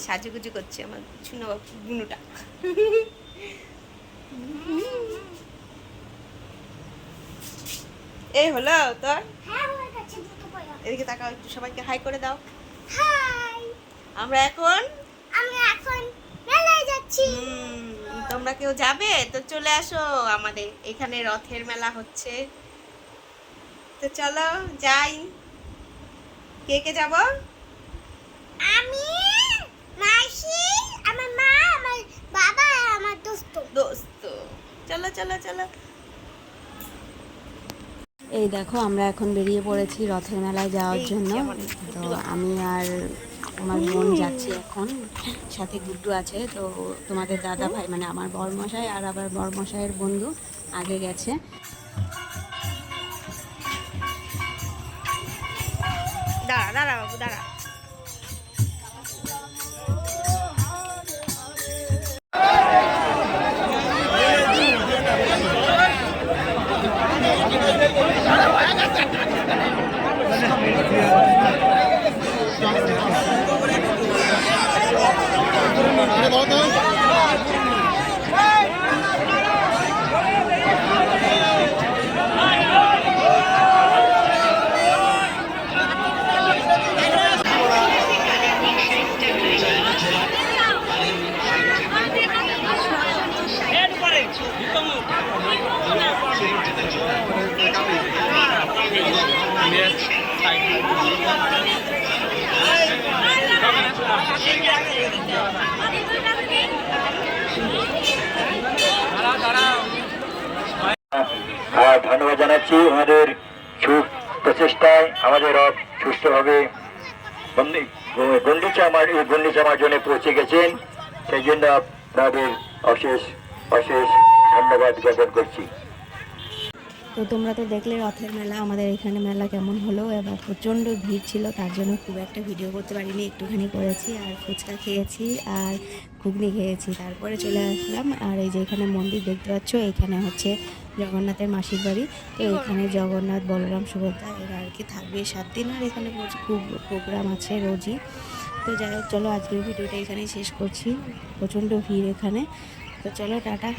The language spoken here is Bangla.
সাজুগুজু করছে আমার শুনো বুনুটা। এই হলো তোর? এদিকে তাকাও, একটু সবাইকে হাই করে দাও। হাই। আমরা এখন মেলায় যাচ্ছি। তোমরা কেউ যাবে তো চলে আসো, আমাদের এখানে রথের মেলা হচ্ছে, তো চলো যাই। কে কে যাব? আমি, মাসি, আমার মা, আমার বাবা আর আমার দোস্ত। চলো চলো চলো। এই দেখো আমরা এখন বেরিয়ে পড়েছি রথের মেলায় যাওয়ার জন্য। তো আমি আর আমার বোন যাচ্ছি এখন, সাথে গুড্ডু আছে। তো তোমাদের দাদা ভাই মানে আমার বরমশাই আর আবার বরমশাইয়ের বন্ধু আগে গেছে। দাঁড়া দাঁড়া বাবু দাঁড়া। ধন্যবাদ জানাচ্ছি আমাদের প্রচেষ্টায় আমাদের রথ সুষ্ঠুভাবে গন্ডিচা মার্জনে পৌঁছে গেছেন, সেই জন্য আপনাদের অশেষ অশেষ ধন্যবাদ জ্ঞাপন করছি। তো তোমরা তো দেখলে রথের মেলা, আমাদের এখানে মেলা কেমন হলো। এবার প্রচণ্ড ভিড় ছিল, তার জন্য খুব একটা ভিডিও করতে পারিনি, একটুখানি করেছি। আর ফুচকা খেয়েছি আর ঘুগনি খেয়েছি, তারপরে চলে আসলাম। আর এই যে এখানে মন্দির দেখতে পাচ্ছ, এখানে হচ্ছে জগন্নাথের মাসির বাড়ি। তো এখানে জগন্নাথ, বলরাম, সুভদ্রা এরা আর কি থাকবে 7 দিন। আর এখানে খুব প্রোগ্রাম আছে রোজই। তো যাই হোক, চলো আজকের ভিডিওটা এখানেই শেষ করছি। প্রচণ্ড ভিড় এখানে, তো চলো টাটা।